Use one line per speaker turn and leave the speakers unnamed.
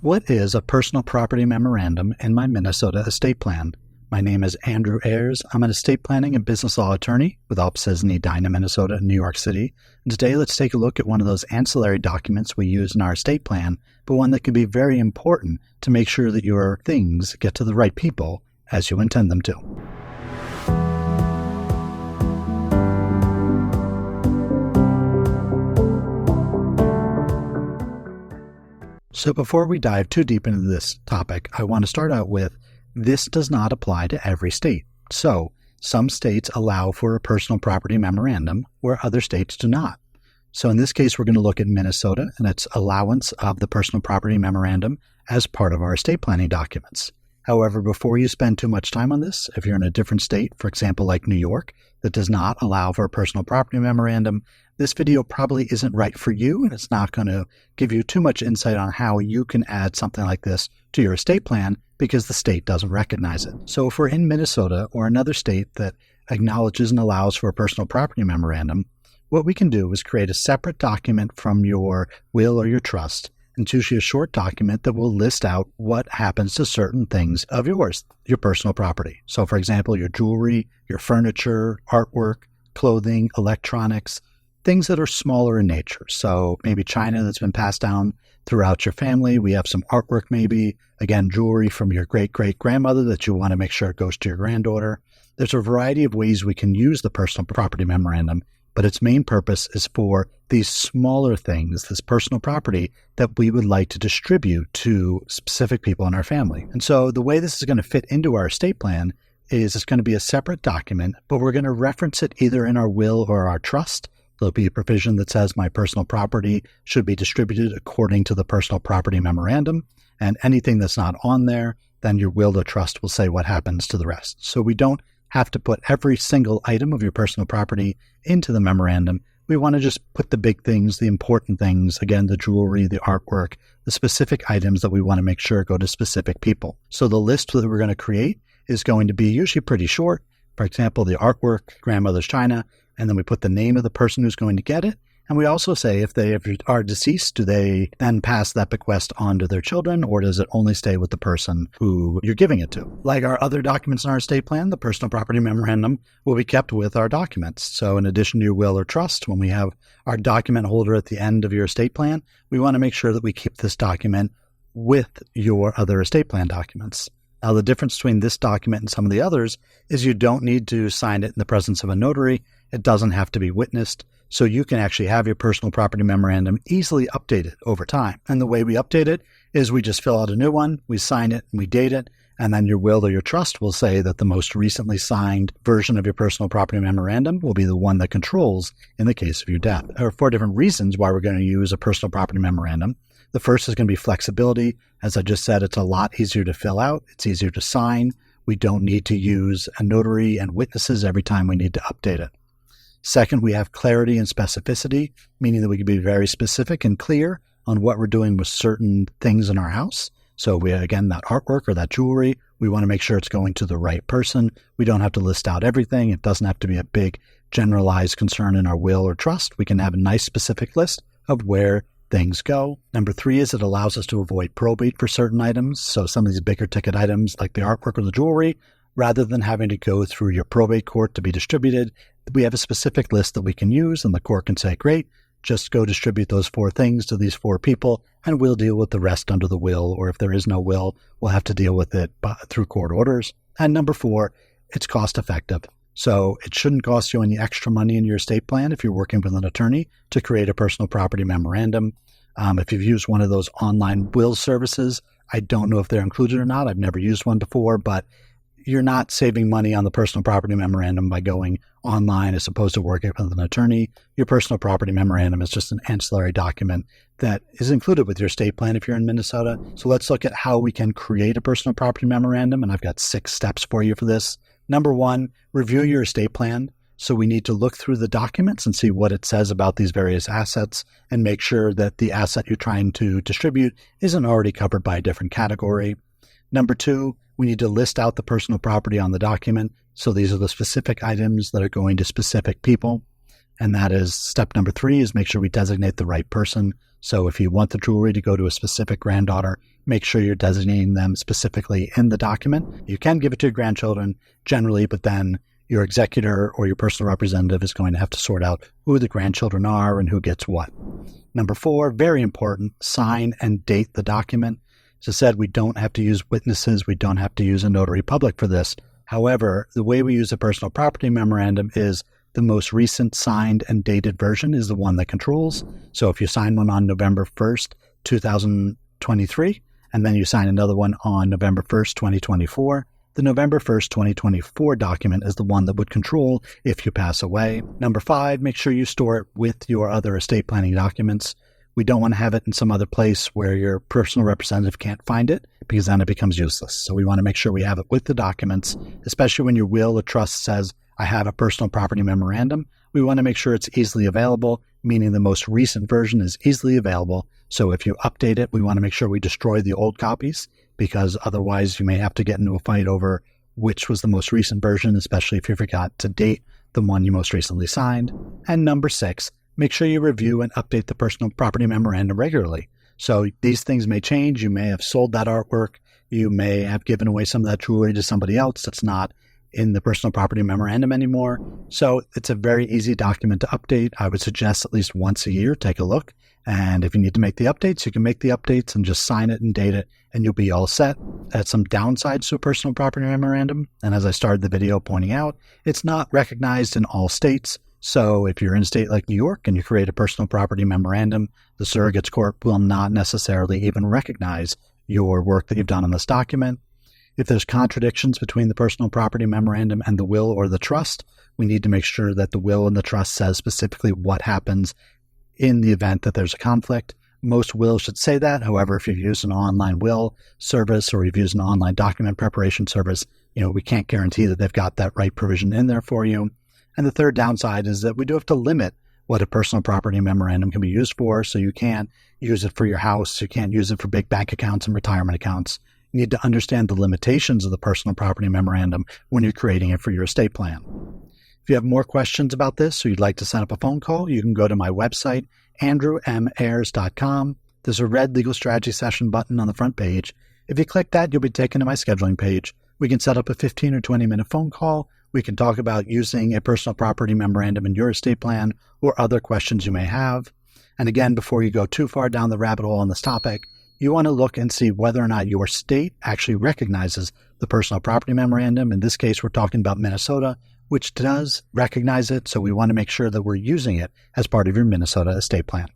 What is a personal property memorandum in my Minnesota estate plan? My name is Andrew Ayers. I'm an estate planning and business law attorney with offices in Edina, Minnesota, and New York City. And today, let's take a look at one of those ancillary documents we use in our estate plan, but one that can be very important to make sure that your things get to the right people as you intend them to. So before we dive too deep into this topic, I want to start out with, this does not apply to every state. So some states allow for a personal property memorandum where other states do not. So in this case, we're going to look at Minnesota and its allowance of the personal property memorandum as part of our estate planning documents. However, before you spend too much time on this, if you're in a different state, for example, like New York, that does not allow for a personal property memorandum, this video probably isn't right for you, and it's not going to give you too much insight on how you can add something like this to your estate plan because the state doesn't recognize it. So if we're in Minnesota or another state that acknowledges and allows for a personal property memorandum, what we can do is create a separate document from your will or your trust, and it's usually a short document that will list out what happens to certain things of yours, your personal property. So for example, your jewelry, your furniture, artwork, clothing, electronics, things that are smaller in nature. So maybe china that's been passed down throughout your family. We have some artwork maybe, again, jewelry from your great-great-grandmother that you want to make sure it goes to your granddaughter. There's a variety of ways we can use the personal property memorandum, but its main purpose is for these smaller things, this personal property that we would like to distribute to specific people in our family. And so the way this is going to fit into our estate plan is it's going to be a separate document, but we're going to reference it either in our will or our trust. There'll be a provision that says my personal property should be distributed according to the personal property memorandum, and anything that's not on there, then your will or trust will say what happens to the rest. So we don't have to put every single item of your personal property into the memorandum. We want to just put the big things, the important things, again, the jewelry, the artwork, the specific items that we want to make sure go to specific people. So the list that we're going to create is going to be usually pretty short. For example, the artwork, grandmother's china, and then we put the name of the person who's going to get it. And we also say if they are deceased, do they then pass that bequest on to their children, or does it only stay with the person who you're giving it to? Like our other documents in our estate plan, the personal property memorandum will be kept with our documents. So in addition to your will or trust, when we have our document holder at the end of your estate plan, we want to make sure that we keep this document with your other estate plan documents. Now, the difference between this document and some of the others is you don't need to sign it in the presence of a notary. It doesn't have to be witnessed. So you can actually have your personal property memorandum easily updated over time. And the way we update it is we just fill out a new one, we sign it, and we date it, and then your will or your trust will say that the most recently signed version of your personal property memorandum will be the one that controls in the case of your death. There are 4 different reasons why we're going to use a personal property memorandum. The first is going to be flexibility. As I just said, it's a lot easier to fill out. It's easier to sign. We don't need to use a notary and witnesses every time we need to update it. Second, we have clarity and specificity, meaning that we can be very specific and clear on what we're doing with certain things in our house. So we, again, that artwork or that jewelry, we want to make sure it's going to the right person. We don't have to list out everything. It doesn't have to be a big generalized concern in our will or trust. We can have a nice specific list of where things go. Number 3 is it allows us to avoid probate for certain items. So some of these bigger ticket items like the artwork or the jewelry, rather than having to go through your probate court to be distributed, we have a specific list that we can use, and the court can say, great, just go distribute those 4 things to these 4 people, and we'll deal with the rest under the will, or if there is no will, we'll have to deal with it through court orders. And number 4, it's cost effective. So it shouldn't cost you any extra money in your estate plan if you're working with an attorney to create a personal property memorandum. If you've used one of those online will services, I don't know if they're included or not. I've never used one before, but you're not saving money on the personal property memorandum by going online as opposed to working with an attorney. Your personal property memorandum is just an ancillary document that is included with your estate plan if you're in Minnesota. So let's look at how we can create a personal property memorandum, and I've got 6 steps for you for this. Number 1, review your estate plan. So we need to look through the documents and see what it says about these various assets and make sure that the asset you're trying to distribute isn't already covered by a different category. Number 2, we need to list out the personal property on the document. So these are the specific items that are going to specific people. And that is step number 3 is make sure we designate the right person. So if you want the jewelry to go to a specific granddaughter, make sure you're designating them specifically in the document. You can give it to your grandchildren generally, but then your executor or your personal representative is going to have to sort out who the grandchildren are and who gets what. Number 4, very important, sign and date the document. As I said, we don't have to use witnesses. We don't have to use a notary public for this. However, the way we use a personal property memorandum is the most recent signed and dated version is the one that controls. So if you sign one on November 1st, 2023, and then you sign another one on November 1st, 2024, the November 1st, 2024 document is the one that would control if you pass away. Number 5, make sure you store it with your other estate planning documents. We don't want to have it in some other place where your personal representative can't find it, because then it becomes useless. So we want to make sure we have it with the documents, especially when your will or trust says, I have a personal property memorandum. We want to make sure it's easily available, meaning the most recent version is easily available. So if you update it, we want to make sure we destroy the old copies, because otherwise you may have to get into a fight over which was the most recent version, especially if you forgot to date the one you most recently signed. And number 6, make sure you review and update the personal property memorandum regularly. So these things may change. You may have sold that artwork. You may have given away some of that jewelry to somebody else that's not in the personal property memorandum anymore. So it's a very easy document to update. I would suggest at least once a year, take a look. And if you need to make the updates, you can make the updates and just sign it and date it, and you'll be all set. That's some downsides to a personal property memorandum. And as I started the video pointing out, it's not recognized in all states. So if you're in a state like New York and you create a personal property memorandum, the surrogate's court will not necessarily even recognize your work that you've done on this document. If there's contradictions between the personal property memorandum and the will or the trust, we need to make sure that the will and the trust says specifically what happens in the event that there's a conflict. Most wills should say that. However, if you use an online will service or you've used an online document preparation service, we can't guarantee that they've got that right provision in there for you. And the third downside is that we do have to limit what a personal property memorandum can be used for. So you can't use it for your house. You can't use it for big bank accounts and retirement accounts. You need to understand the limitations of the personal property memorandum when you're creating it for your estate plan. If you have more questions about this or you'd like to set up a phone call, you can go to my website, 𝙃𝙀𝙍𝙀𝙀.com. There's a red legal strategy session button on the front page. If you click that, you'll be taken to my scheduling page. We can set up a 15 or 20-minute phone call. We can talk about using a personal property memorandum in your estate plan or other questions you may have. And again, before you go too far down the rabbit hole on this topic, you want to look and see whether or not your state actually recognizes the personal property memorandum. In this case, we're talking about Minnesota, which does recognize it. So we want to make sure that we're using it as part of your Minnesota estate plan.